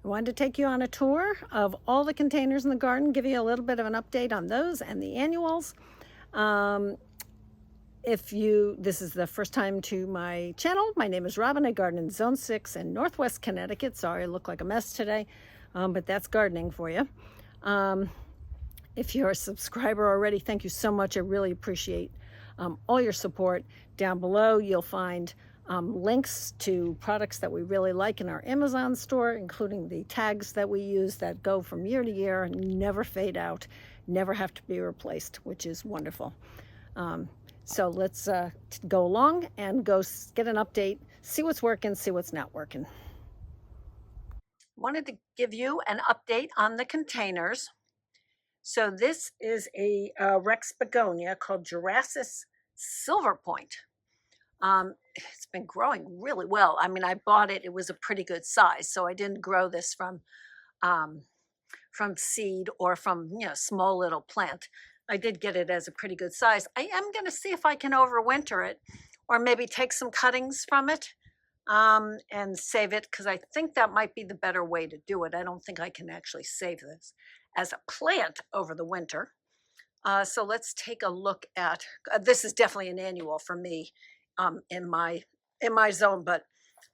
I wanted to take you on a tour of all the containers in the garden, give you a little bit of an update on those and the annuals. If this is the first time to my channel, my name is Robin. I garden in Zone 6 in Northwest Connecticut. Sorry, I look like a mess today, but that's gardening for you. If you're a subscriber already, thank you so much. I really appreciate all your support. Down below, you'll find links to products that we really like in our Amazon store, including the tags that we use that go from year to year and never fade out, never have to be replaced, which is wonderful. So let's go along and go get an update, see what's working, see what's not working. Wanted to give you an update on the containers. So this is a Rex begonia called Jurassic Silver Point. It's been growing really well. I mean, I bought it, it was a pretty good size, so I didn't grow this from seed or from, small little plant. I did get it as a pretty good size. I am going to see if I can overwinter it or maybe take some cuttings from it and save it, because I think that might be the better way to do it. I don't think I can actually save this as a plant over the winter. So let's take a look at, this is definitely an annual for me in my zone, but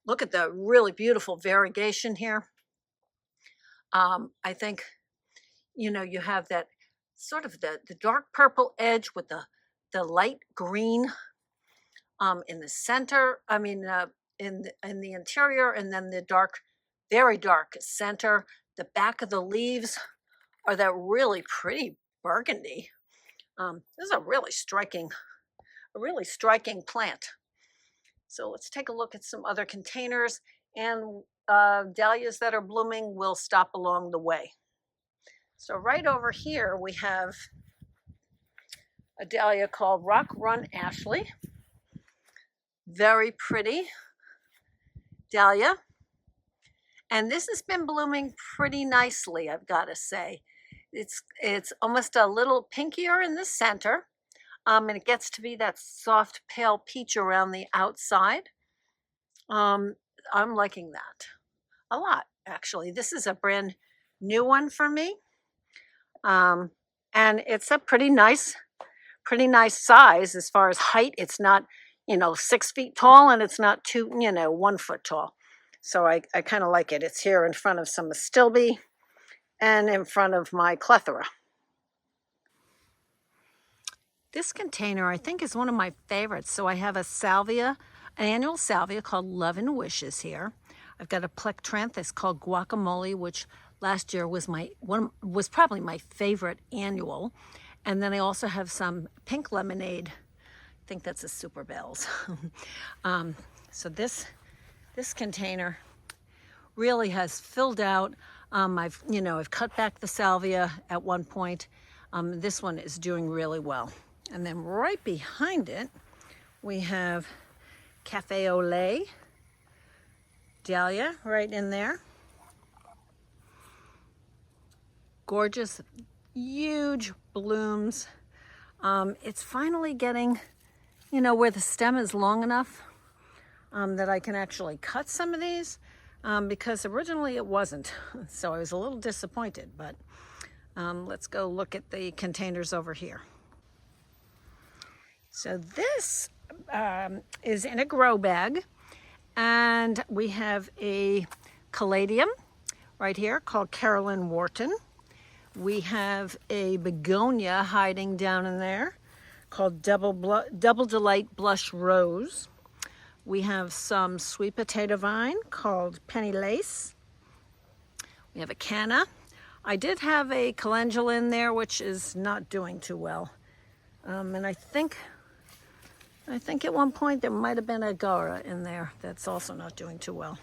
look at the really beautiful variegation here. I think, you have that sort of the dark purple edge with the light green in the center. I mean, in the interior, and then the dark, very dark center. The back of the leaves are that really pretty burgundy. This is a really striking plant. So let's take a look at some other containers, and dahlias that are blooming will stop along the way. So right over here we have a dahlia called Rock Run Ashley. Very pretty dahlia. And this has been blooming pretty nicely, I've got to say. It's almost a little pinkier in the center, and it gets to be that soft pale peach around the outside. I'm liking that a lot, actually. This is a brand new one for me, and it's a pretty nice size as far as height. It's not 6 feet tall, and it's not 1 foot tall. So I kind of like it. It's here in front of some astilbe and in front of my plethora. This container I think is one of my favorites. So I have a salvia, an annual salvia called Love and Wishes here. I've got a plectranthus called Guacamole, which last year was probably my favorite annual. And then I also have some pink lemonade. I think that's a Super Bells. So this container really has filled out. I've cut back the salvia at one point. This one is doing really well. And then right behind it, we have Cafe au Lait dahlia right in there. Gorgeous, huge blooms. It's finally getting, where the stem is long enough that I can actually cut some of these, because originally it wasn't. So I was a little disappointed, but let's go look at the containers over here. So this is in a grow bag, and we have a caladium right here called Carolyn Wharton. We have a begonia hiding down in there called Double Delight Blush Rose. We have some sweet potato vine called Penny Lace. We have a canna. I did have a calendula in there, which is not doing too well. And I think at one point there might have been a gara in there that's also not doing too well.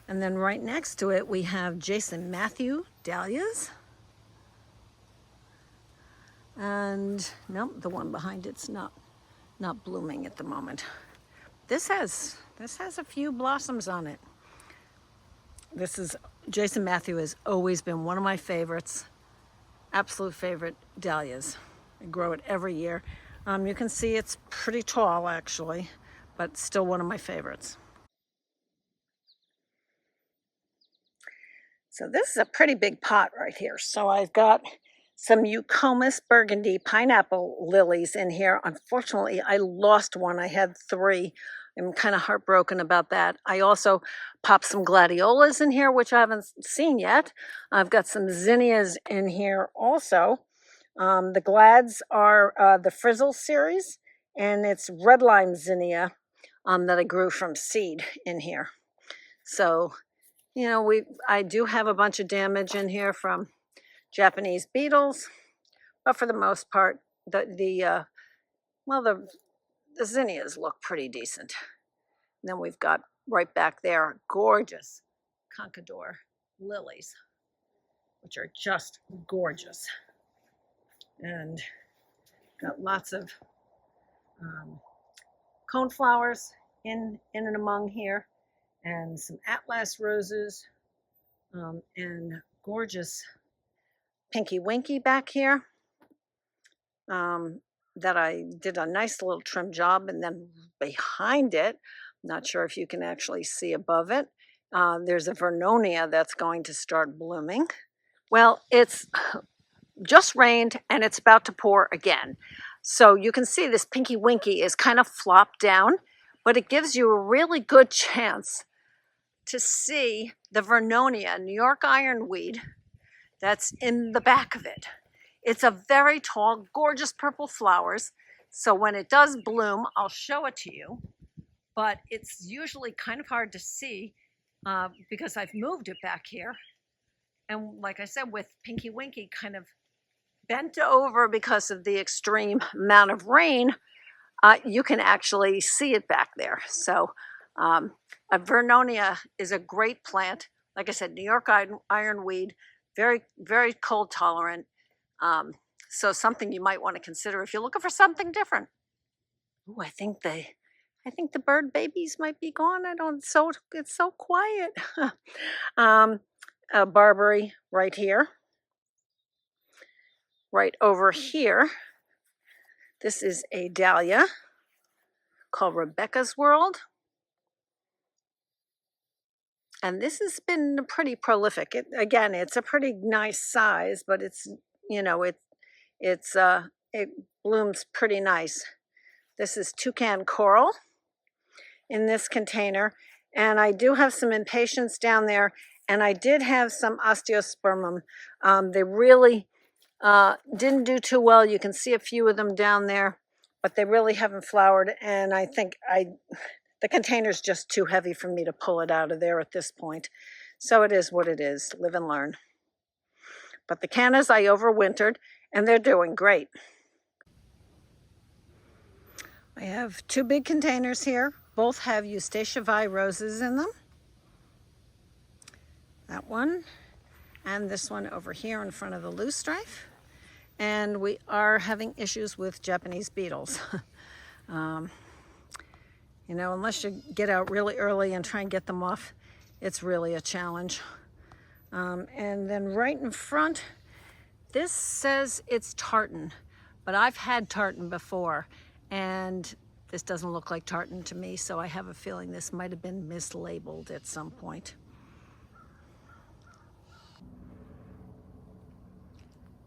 And then right next to it, we have Jason Matthew dahlias. And no, the one behind it's not blooming at the moment. This has a few blossoms on it. Jason Matthew has always been one of my favorites, absolute favorite dahlias. I grow it every year. You can see it's pretty tall actually, but still one of my favorites. So this is a pretty big pot right here. So I've got some Eucomis burgundy pineapple lilies in here. Unfortunately, I lost one. I had 3. I'm kind of heartbroken about that. I also popped some gladiolas in here, which I haven't seen yet. I've got some zinnias in here also. The glads are the Frizzle series, and it's red lime zinnia that I grew from seed in here. So, I do have a bunch of damage in here from Japanese beetles, but for the most part, the zinnias look pretty decent. And then we've got right back there gorgeous conchidor lilies, which are just gorgeous, and got lots of coneflowers in and among here, and some atlas roses, and gorgeous pinky winky back here, that I did a nice little trim job. And then behind it, not sure if you can actually see above it, there's a Vernonia that's going to start blooming. Well, it's just rained and it's about to pour again. So you can see this pinky winky is kind of flopped down, but it gives you a really good chance to see the Vernonia, New York ironweed, that's in the back of it. It's a very tall, gorgeous purple flowers. So when it does bloom, I'll show it to you, but it's usually kind of hard to see because I've moved it back here. And like I said, with Pinky Winky kind of bent over because of the extreme amount of rain, you can actually see it back there. So a Vernonia is a great plant. Like I said, New York ironweed, very, very cold tolerant. So something you might want to consider if you're looking for something different. Ooh, I think the bird babies might be gone. It's so quiet. A barberry right here. Right over here, this is a dahlia called Rebecca's World. And this has been pretty prolific. Again, it's a pretty nice size, but it blooms pretty nice. This is toucan coral in this container. And I do have some impatiens down there. And I did have some osteospermum. They really didn't do too well. You can see a few of them down there, but they really haven't flowered. And I think the container's just too heavy for me to pull it out of there at this point. So it is what it is. Live and learn. But the cannas I overwintered, and they're doing great. I have 2 big containers here. Both have Eustacia Vi roses in them. That one and this one over here in front of the loosestrife. And we are having issues with Japanese beetles. Unless you get out really early and try and get them off, it's really a challenge. And then right in front, this says it's tartan, but I've had tartan before, and this doesn't look like tartan to me, so I have a feeling this might have been mislabeled at some point.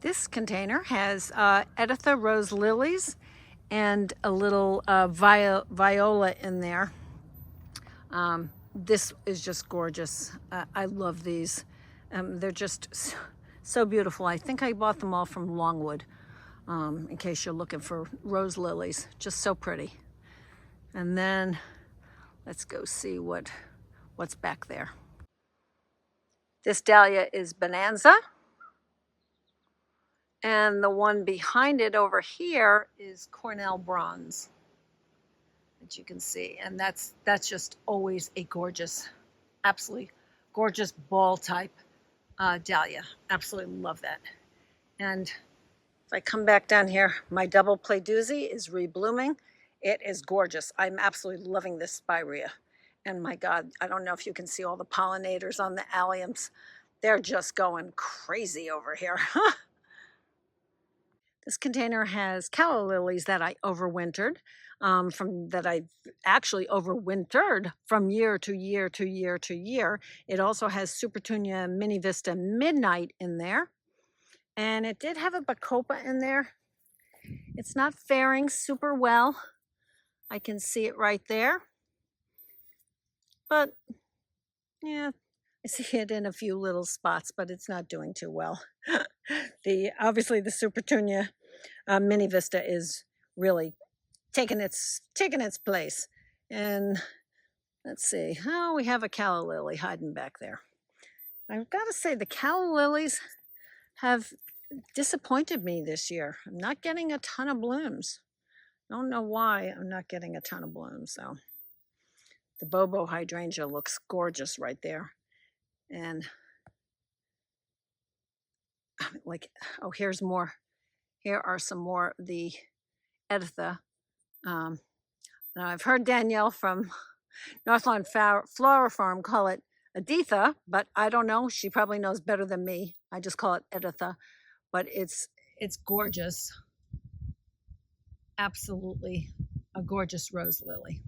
This container has Editha rose lilies and a little viola in there. This is just gorgeous. I love these. They're just so beautiful. I think I bought them all from Longwood, in case you're looking for rose lilies. Just so pretty. And then let's go see what's back there. This dahlia is Bonanza. And the one behind it over here is Cornell Bronze, that you can see. And that's just always a gorgeous, absolutely gorgeous ball type dahlia. Absolutely love that. And if I come back down here, my double play doozy is reblooming. It is gorgeous. I'm absolutely loving this spirea. And my God, I don't know if you can see all the pollinators on the alliums. They're just going crazy over here. This container has calla lilies that I overwintered, that I've actually overwintered from year to year to year to year. It also has Supertunia Mini Vista Midnight in there. And it did have a bacopa in there. It's not faring super well. I can see it right there. But yeah, I see it in a few little spots, but it's not doing too well. Obviously the Supertunia Mini Vista is really taking its place. And let's see, oh, we have a calla lily hiding back there. I've got to say the calla lilies have disappointed me this year. I'm not getting a ton of blooms. Don't know why I'm not getting a ton of blooms. So the Bobo hydrangea looks gorgeous right there. And like, oh, here's more. Here are some more of the Editha. Now I've heard Danielle from Northland Flower Farm call it Editha, but I don't know. She probably knows better than me. I just call it Editha, but it's gorgeous. Absolutely a gorgeous rose lily.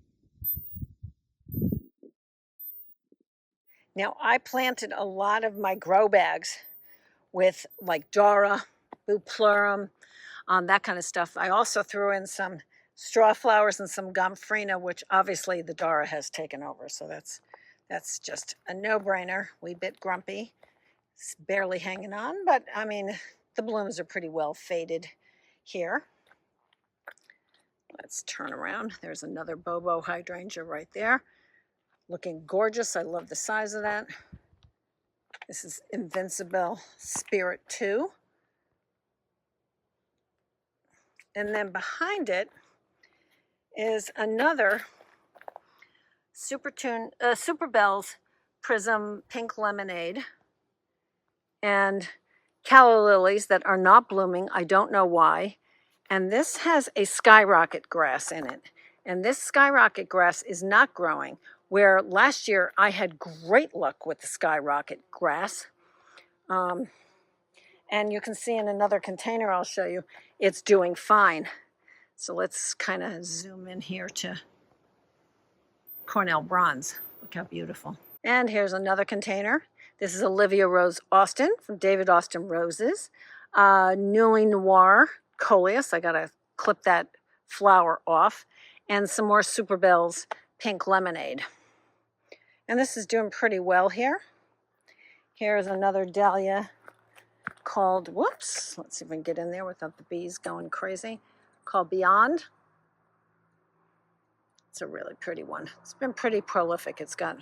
Now I planted a lot of my grow bags with like Dora, Bupleurum, that kind of stuff. I also threw in some straw flowers and some Gomphrena, which obviously the Dora has taken over. So that's just a no-brainer. Wee bit grumpy. It's barely hanging on, but I mean, the blooms are pretty well faded here. Let's turn around. There's another Bobo hydrangea right there. Looking gorgeous. I love the size of that. This is Invincible Spirit 2. And then behind it is another Super Bells Prism Pink Lemonade and calla lilies that are not blooming. I don't know why. And this has a skyrocket grass in it. And this skyrocket grass is not growing, where last year I had great luck with the skyrocket grass. And you can see in another container I'll show you, it's doing fine. So let's kind of zoom in here to Cornell Bronze. Look how beautiful. And here's another container. This is Olivia Rose Austin from David Austin Roses. Newly Noir Coleus. I gotta clip that flower off. And some more Super Bells Pink Lemonade. And this is doing pretty well here. Here's another dahlia called, whoops, let's see if we can get in there without the bees going crazy, called Beyond. It's a really pretty one. It's been pretty prolific. It's got,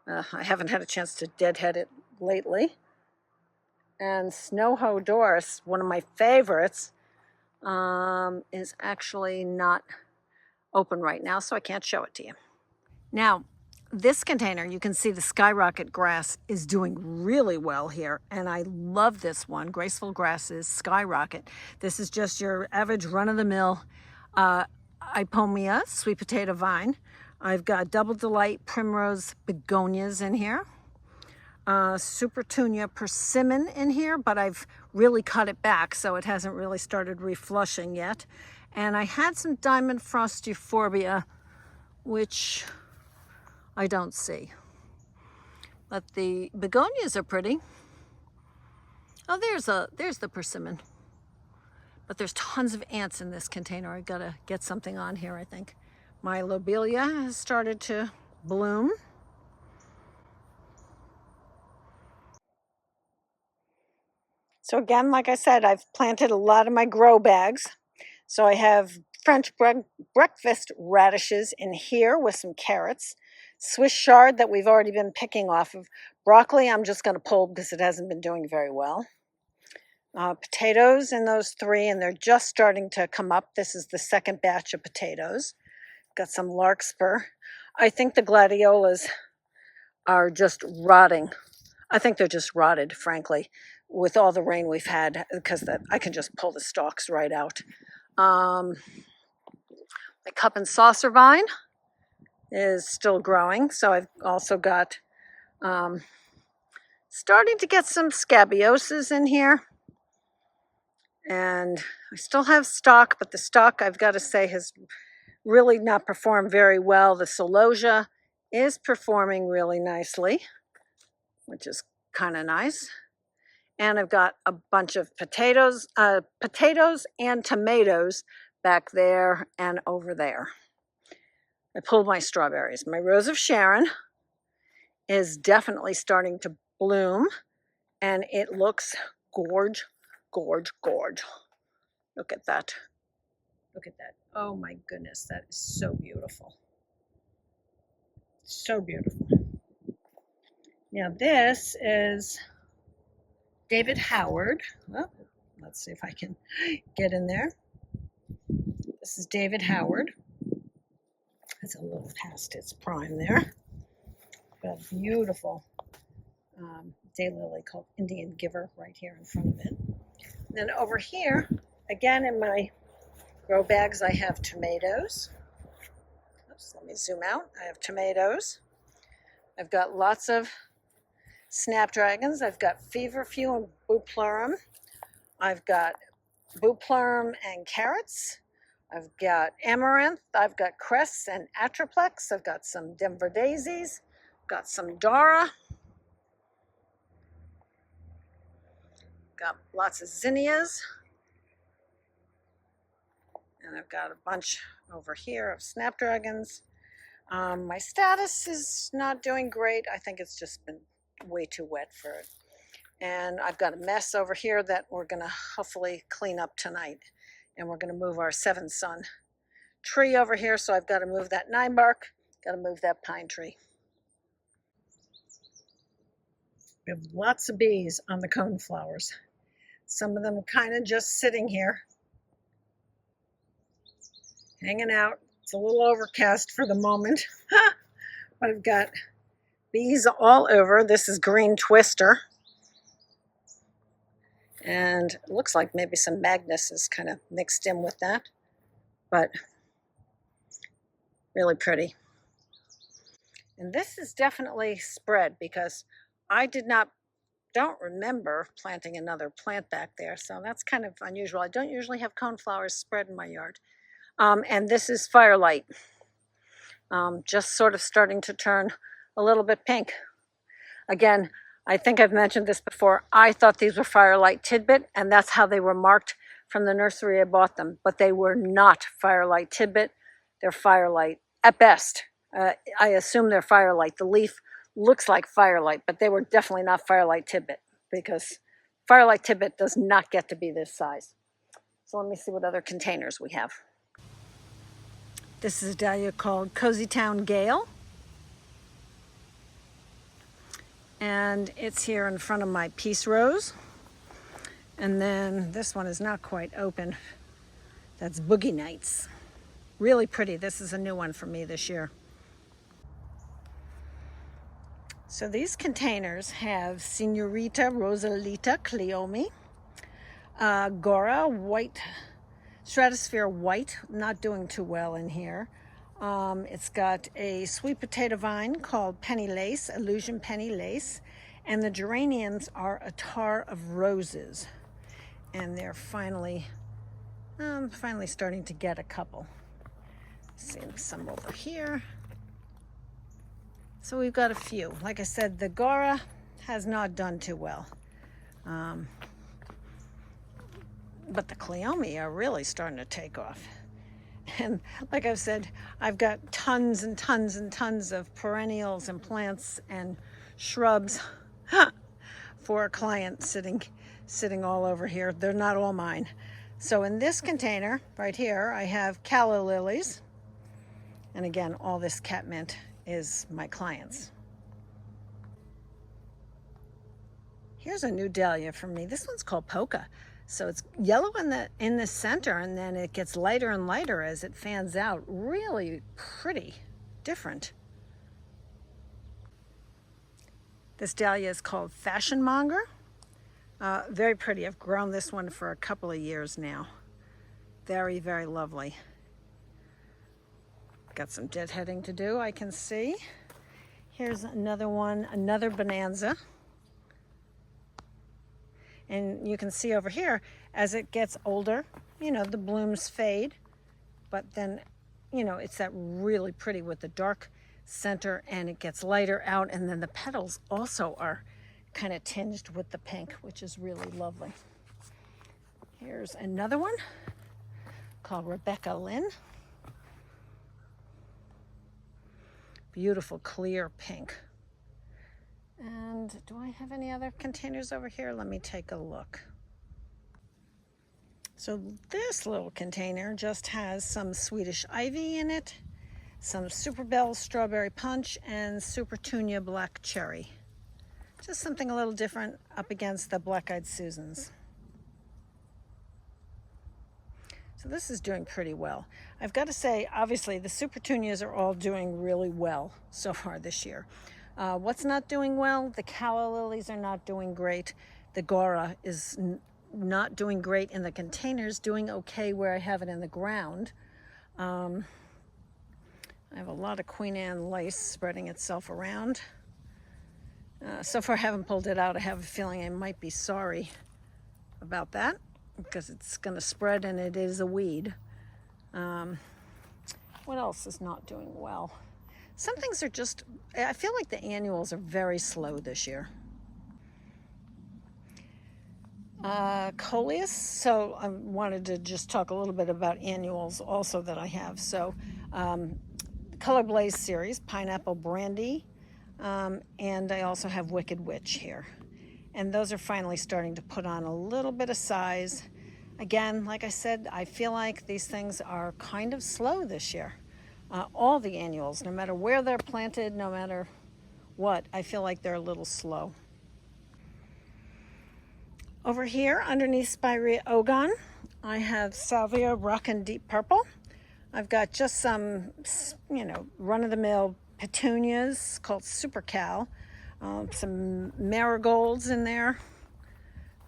I haven't had a chance to deadhead it lately. And Snowho Doris, one of my favorites, is actually not open right now, so I can't show it to you. Now, this container, you can see the skyrocket grass is doing really well here, and I love this one, Graceful Grasses Skyrocket. This is just your average run-of-the-mill Ipomea sweet potato vine. I've got Double Delight Primrose Begonias in here. Supertunia Persimmon in here, but I've really cut it back, so it hasn't really started reflushing yet. And I had some Diamond Frost Euphorbia, which I don't see. But the begonias are pretty. Oh, there's the persimmon. But there's tons of ants in this container. I gotta get something on here, I think. My lobelia has started to bloom. So again, like I said, I've planted a lot of my grow bags. So I have French breakfast radishes in here with some carrots. Swiss chard that we've already been picking off of. Broccoli I'm just going to pull because it hasn't been doing very well. Potatoes in those three, and they're just starting to come up. This is the second batch of potatoes. Got some larkspur. I think the gladiolas are just rotting. I think they're just rotted, frankly, with all the rain we've had, because I can just pull the stalks right out. The cup and saucer vine is still growing, so I've also got starting to get some scabioses in here. And I still have stock, but the stock, I've got to say, has really not performed very well. The celosia is performing really nicely, which is kind of nice. And I've got a bunch of potatoes and tomatoes back there and over there. I pulled my strawberries. My Rose of Sharon is definitely starting to bloom, and it looks gorge. Look at that. Look at that. Oh my goodness, that is so beautiful. So beautiful. Now this is David Howard. Oh, let's see if I can get in there. This is David Howard. It's a little past its prime there. Got a beautiful daylily called Indian Giver right here in front of it. And then over here, again in my grow bags, I have tomatoes. Oops, let me zoom out. I have tomatoes. I've got lots of snapdragons. I've got feverfew and bupleurum. I've got bupleurum and carrots. I've got amaranth. I've got cress and atriplex. I've got some Denver daisies. Got some Dara. Got lots of zinnias. And I've got a bunch over here of snapdragons. My status is not doing great. I think it's just been way too wet for it. And I've got a mess over here that we're going to hopefully clean up tonight. And we're going to move our 7-sun tree over here. So I've got to move that 9-bark, got to move that pine tree. We have lots of bees on the coneflowers. Some of them kind of just sitting here, hanging out. It's a little overcast for the moment, but I've got bees all over. This is green twister. And it looks like maybe some Magnus is kind of mixed in with that, but really pretty. And this is definitely spread because I don't remember planting another plant back there. So that's kind of unusual. I don't usually have coneflowers spread in my yard. And this is Firelight. Just sort of starting to turn a little bit pink. Again, I think I've mentioned this before. I thought these were Firelight Tidbit, and that's how they were marked from the nursery I bought them. But they were not Firelight Tidbit. They're Firelight at best. I assume they're Firelight. The leaf looks like Firelight, but they were definitely not Firelight Tidbit because Firelight Tidbit does not get to be this size. So let me see what other containers we have. This is a dahlia called Cozy Town Gale. And it's here in front of my peace rose. And then this one is not quite open. That's Boogie Nights. Really pretty. This is a new one for me this year. So these containers have Senorita Rosalita Cleome, Gora White, Stratosphere White, not doing too well in here. It's got a sweet potato vine called Penny Lace, Illusion Penny Lace, and the geraniums are Attar of Roses, and they're finally starting to get a couple. See some over here. So we've got a few. Like I said, the Gora has not done too well, but the Cleome are really starting to take off. And like I've said, I've got tons and tons and tons of perennials and plants and shrubs for a client sitting all over here. They're not all mine. So in this container right here, I have calla lilies. And again, all this catmint is my client's. Here's a new dahlia for me. This one's called Polka. So it's yellow in the center, and then it gets lighter and lighter as it fans out. Really pretty, different. This dahlia is called Fashion Monger. Very pretty. I've grown this one for a couple of years now. Very, very lovely. Got some deadheading to do, I can see. Here's another one, another Bonanza. And you can see over here, As it gets older, you know, the blooms fade, but then, you know, it's that really pretty with the dark center, and it gets lighter out, and then the petals also are kind of tinged with the pink, which is really lovely. Here's another one called Rebecca Lynn. Beautiful clear pink. And do I have any other containers over here? Let me take a look. So this little container just has some Swedish ivy in it, some Super Bell strawberry punch, and Supertunia black cherry. Just something a little different up against the black-eyed Susans. So this is doing pretty well. I've got to say, obviously, the Supertunias are all doing really well so far this year. What's not doing well? The calla lilies are not doing great. The Gora is not doing great in the containers, doing okay where I have it in the ground. I have a lot of Queen Anne lace spreading itself around. So far I haven't pulled it out. I have a feeling I might be sorry about that because it's going to spread and it is a weed. What else is not doing well? Some things are just, I feel like the annuals are very slow this year. Coleus, so I wanted to just talk a little bit about annuals also that I have. So Color Blaze series, Pineapple Brandy, and I also have Wicked Witch here. And those are finally starting to put on a little bit of size. Again, like I said, I feel like these things are kind of slow this year. All the annuals, no matter where they're planted, no matter what, I feel like they're a little slow. Over here, underneath Spirea Ogon, I have Salvia Rockin' Deep Purple. I've got just some, you know, run-of-the-mill petunias called Super Cal, some marigolds in there,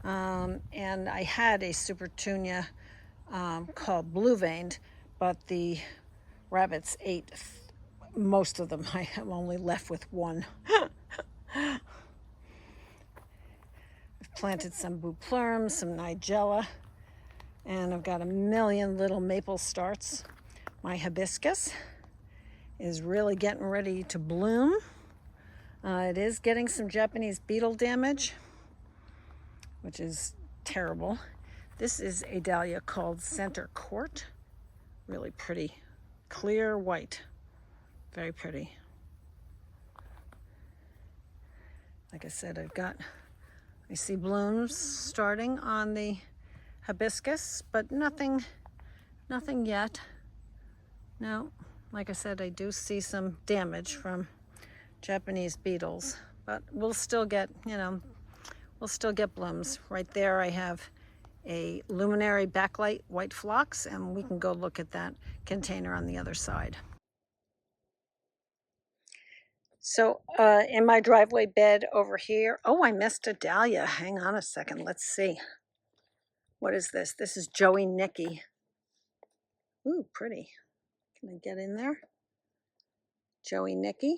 and I had a Supertunia called Blue Veined, but the rabbits ate most of them. I am only left with one. I've planted some Bupleurum, some Nigella, and I've got a million little maple starts. My hibiscus is really getting ready to bloom. It is getting some Japanese beetle damage, which is terrible. This is a dahlia called Center Court. Really pretty. Clear white. Very pretty. Like I said, I see blooms starting on the hibiscus, but nothing yet. No, like I said, I do see some damage from Japanese beetles, but we'll still get, you know, we'll still get blooms. Right there I have a luminary backlight white phlox, and we can go look at that container on the other side. So in my driveway bed over here, oh, I missed a dahlia. Hang on a second, let's see. What is this? This is Joey Nicky. Ooh, pretty. Can I get in there? Joey Nicky.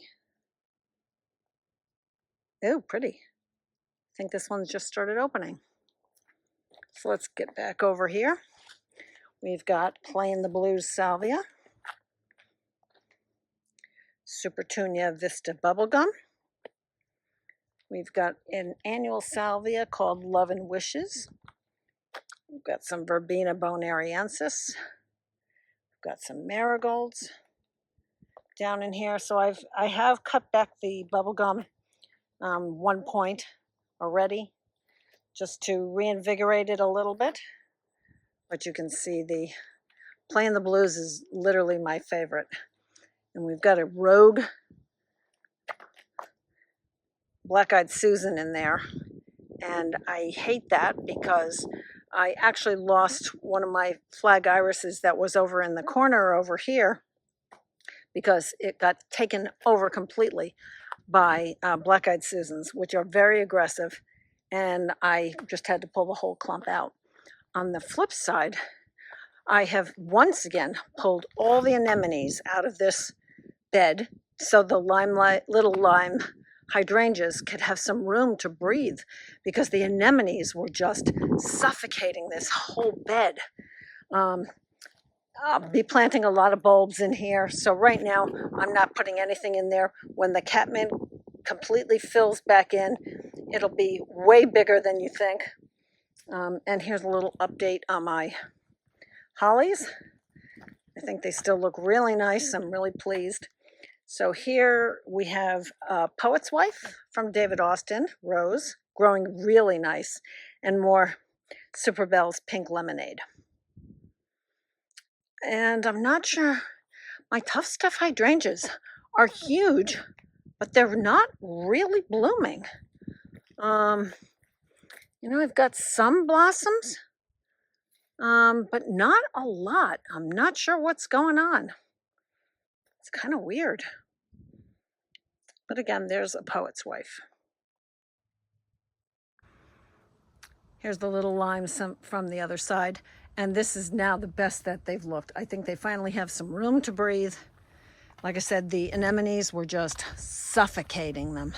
Oh, pretty. I think this one's just started opening. So let's get back over here. We've got Plain the Blues Salvia, Supertunia Vista Bubblegum. We've got an annual salvia called Love and Wishes. We've got some Verbena bonariensis. We've got some marigolds down in here. So I have cut back the bubblegum 1 point already, just to reinvigorate it a little bit. But you can see the Plain the Blues is literally my favorite. And we've got a Rogue Black-Eyed Susan in there. And I hate that because I actually lost one of my flag irises that was over in the corner over here because it got taken over completely by Black-Eyed Susans, which are very aggressive. And I just had to pull the whole clump out. On the flip side, I have once again pulled all the anemones out of this bed. So the little lime hydrangeas could have some room to breathe, because the anemones were just suffocating this whole bed. I'll be planting a lot of bulbs in here. So right now I'm not putting anything in there. When the catmint completely fills back in, it'll be way bigger than you think. And here's a little update on my hollies. I think they still look really nice. I'm really pleased. So here we have Poet's Wife from David Austin, Rose, growing really nice, and more Super Bell's Pink Lemonade. And I'm not sure, my Tough Stuff hydrangeas are huge, but they're not really blooming. You know, I've got some blossoms, but not a lot. I'm not sure what's going on. It's kind of weird. But again, there's a Poet's Wife. Here's the little limes from the other side. And this is now the best that they've looked. I think they finally have some room to breathe. Like I said, the anemones were just suffocating them.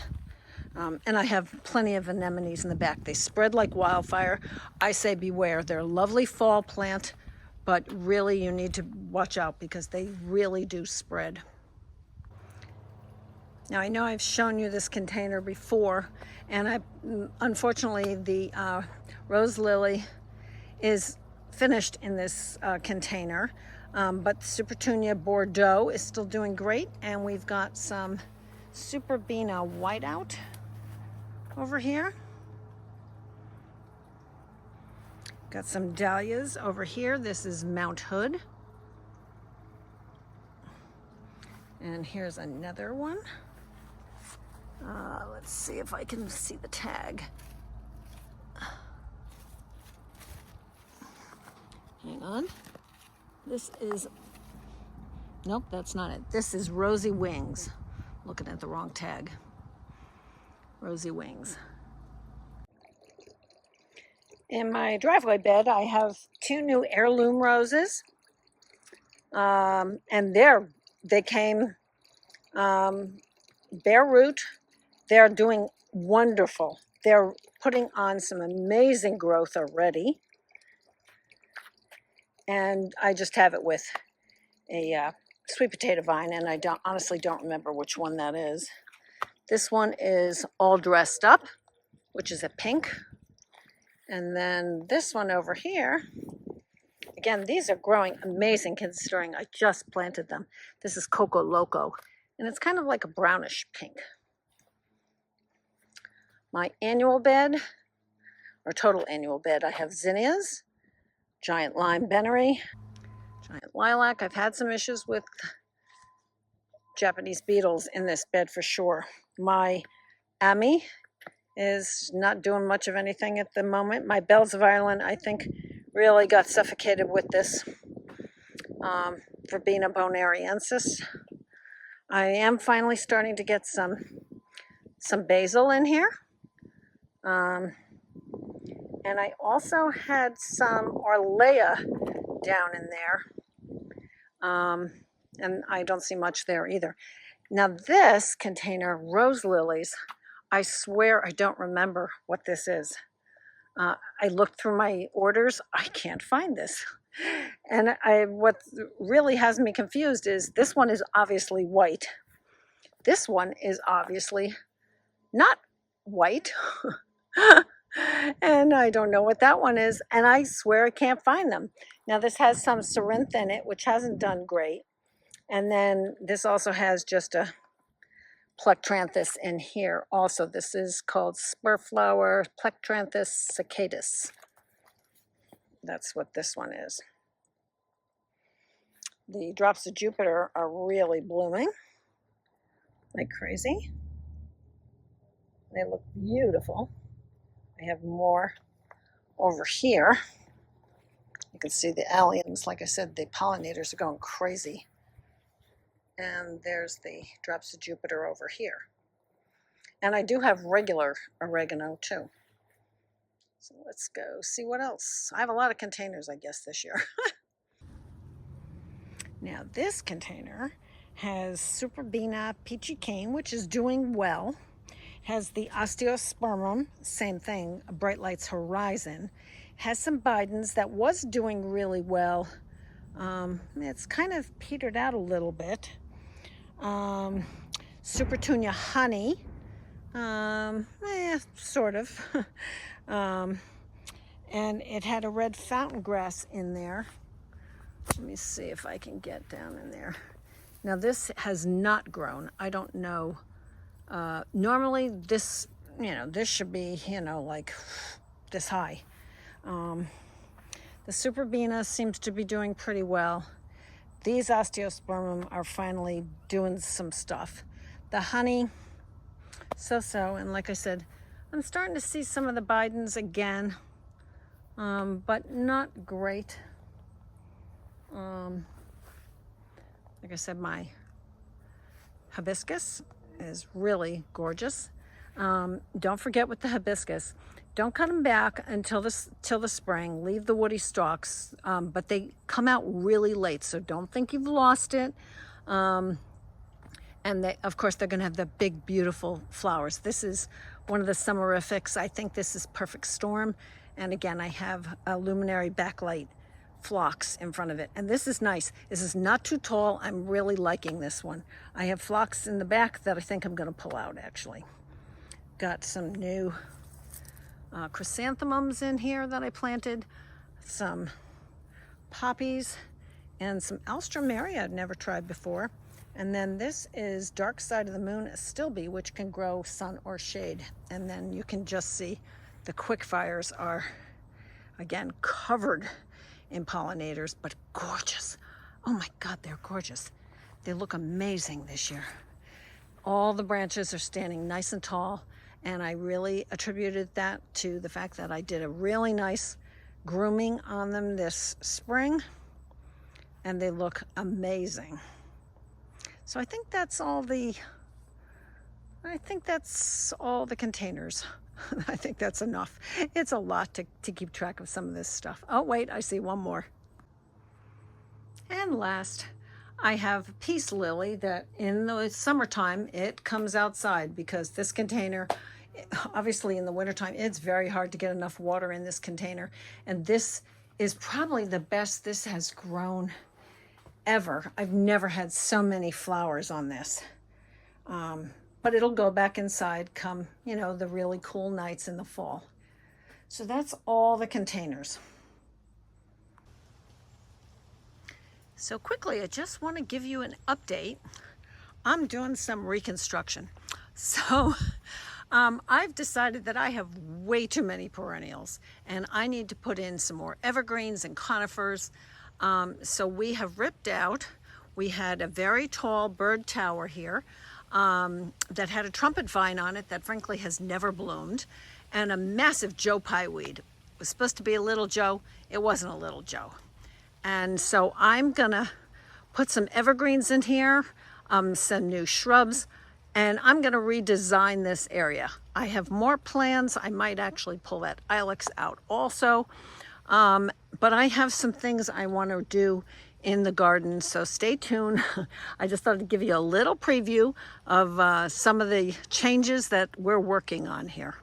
And I have plenty of anemones in the back. They spread like wildfire. I say beware. They're a lovely fall plant, but really you need to watch out because they really do spread. Now I know I've shown you this container before, and unfortunately the rose lily is finished in this container, but Supertunia Bordeaux is still doing great, and we've got some Superbina Whiteout over here. Got some dahlias over here. This is Mount Hood. And here's another one. Let's see if I can see the tag. Hang on. This is, nope, that's not it. This is Rosy Wings. Looking at the wrong tag. Rosy Wings. In my driveway bed, I have 2 new heirloom roses. And they came bare root. They're doing wonderful. They're putting on some amazing growth already. And I just have it with a sweet potato vine, and I honestly don't remember which one that is. This one is All Dressed Up, which is a pink. And then this one over here, again, these are growing amazing considering I just planted them. This is Coco Loco, and it's kind of like a brownish pink. My annual bed, or total annual bed, I have zinnias, giant lime Bennery, giant lilac. I've had some issues with Japanese beetles in this bed for sure. My Ami is not doing much of anything at the moment. My bells of Ireland, I think, really got suffocated with this Verbena bonariensis. I am finally starting to get some basil in here. And I also had some Orlea down in there. And I don't see much there either. Now this container, rose lilies, I swear I don't remember what this is. I looked through my orders, I can't find this. And what really has me confused is this one is obviously white. This one is obviously not white. And I don't know what that one is, and I swear I can't find them. Now this has some Cerinthe in it, which hasn't done great. And then this also has just a Plectranthus in here also. This is called Spurflower Plectranthus cicadus. That's what this one is. The drops of Jupiter are really blooming like crazy. They look beautiful. I have more over here. You can see the alliums. Like I said, the pollinators are going crazy. And there's the drops of Jupiter over here. And I do have regular oregano too. So let's go see what else. I have a lot of containers, I guess, this year. Now this container has Superbina Peachy Cane, which is doing well. has the osteospermum, same thing, Bright Lights Horizon. Has some Bidens that was doing really well. It's kind of petered out a little bit. Super Tunia Honey, sort of. And it had a red fountain grass in there. Let me see if I can get down in there. Now this has not grown. I don't know. Normally this, this should be, like this high. The Super Bina seems to be doing pretty well. These osteospermum are finally doing some stuff. The honey, so-so, and like I said, I'm starting to see some of the Bidens again, but not great. Like I said, my hibiscus is really gorgeous. Don't forget with the hibiscus, don't cut them back until the spring. Leave the woody stalks, but they come out really late, so don't think you've lost it. And of course, they're going to have the big, beautiful flowers. This is one of the summerifics. I think this is Perfect Storm. And again, I have a luminary backlight phlox in front of it. And this is nice. This is not too tall. I'm really liking this one. I have phlox in the back that I think I'm going to pull out, actually. Got some new chrysanthemums in here that I planted, some poppies, and some alstroemeria I'd never tried before. And then this is Dark Side of the Moon Astilbe, which can grow sun or shade. And then you can just see the quickfires are, again, covered in pollinators, but gorgeous. Oh my God, they're gorgeous. They look amazing this year. All the branches are standing nice and tall, and I really attributed that to the fact that I did a really nice grooming on them this spring, and they look amazing. So I think that's all the containers. I think that's enough. It's a lot to keep track of some of this stuff. Oh wait, I see one more. And last, I have peace lily that in the summertime, it comes outside because this container, obviously in the wintertime, it's very hard to get enough water in this container. And this is probably the best this has grown ever. I've never had so many flowers on this. But it'll go back inside come, the really cool nights in the fall. So that's all the containers. So quickly, I just want to give you an update. I'm doing some reconstruction. So I've decided that I have way too many perennials and I need to put in some more evergreens and conifers. So we have ripped out, we had a very tall bird tower here that had a trumpet vine on it that frankly has never bloomed, and a massive Joe Pye weed. It was supposed to be a little Joe, it wasn't a little Joe. And so I'm gonna put some evergreens in here, some new shrubs, and I'm gonna redesign this area. I have more plans. I might actually pull that ilex out also. But I have some things I want to do in the garden, so stay tuned. I just thought I'd give you a little preview of some of the changes that we're working on here.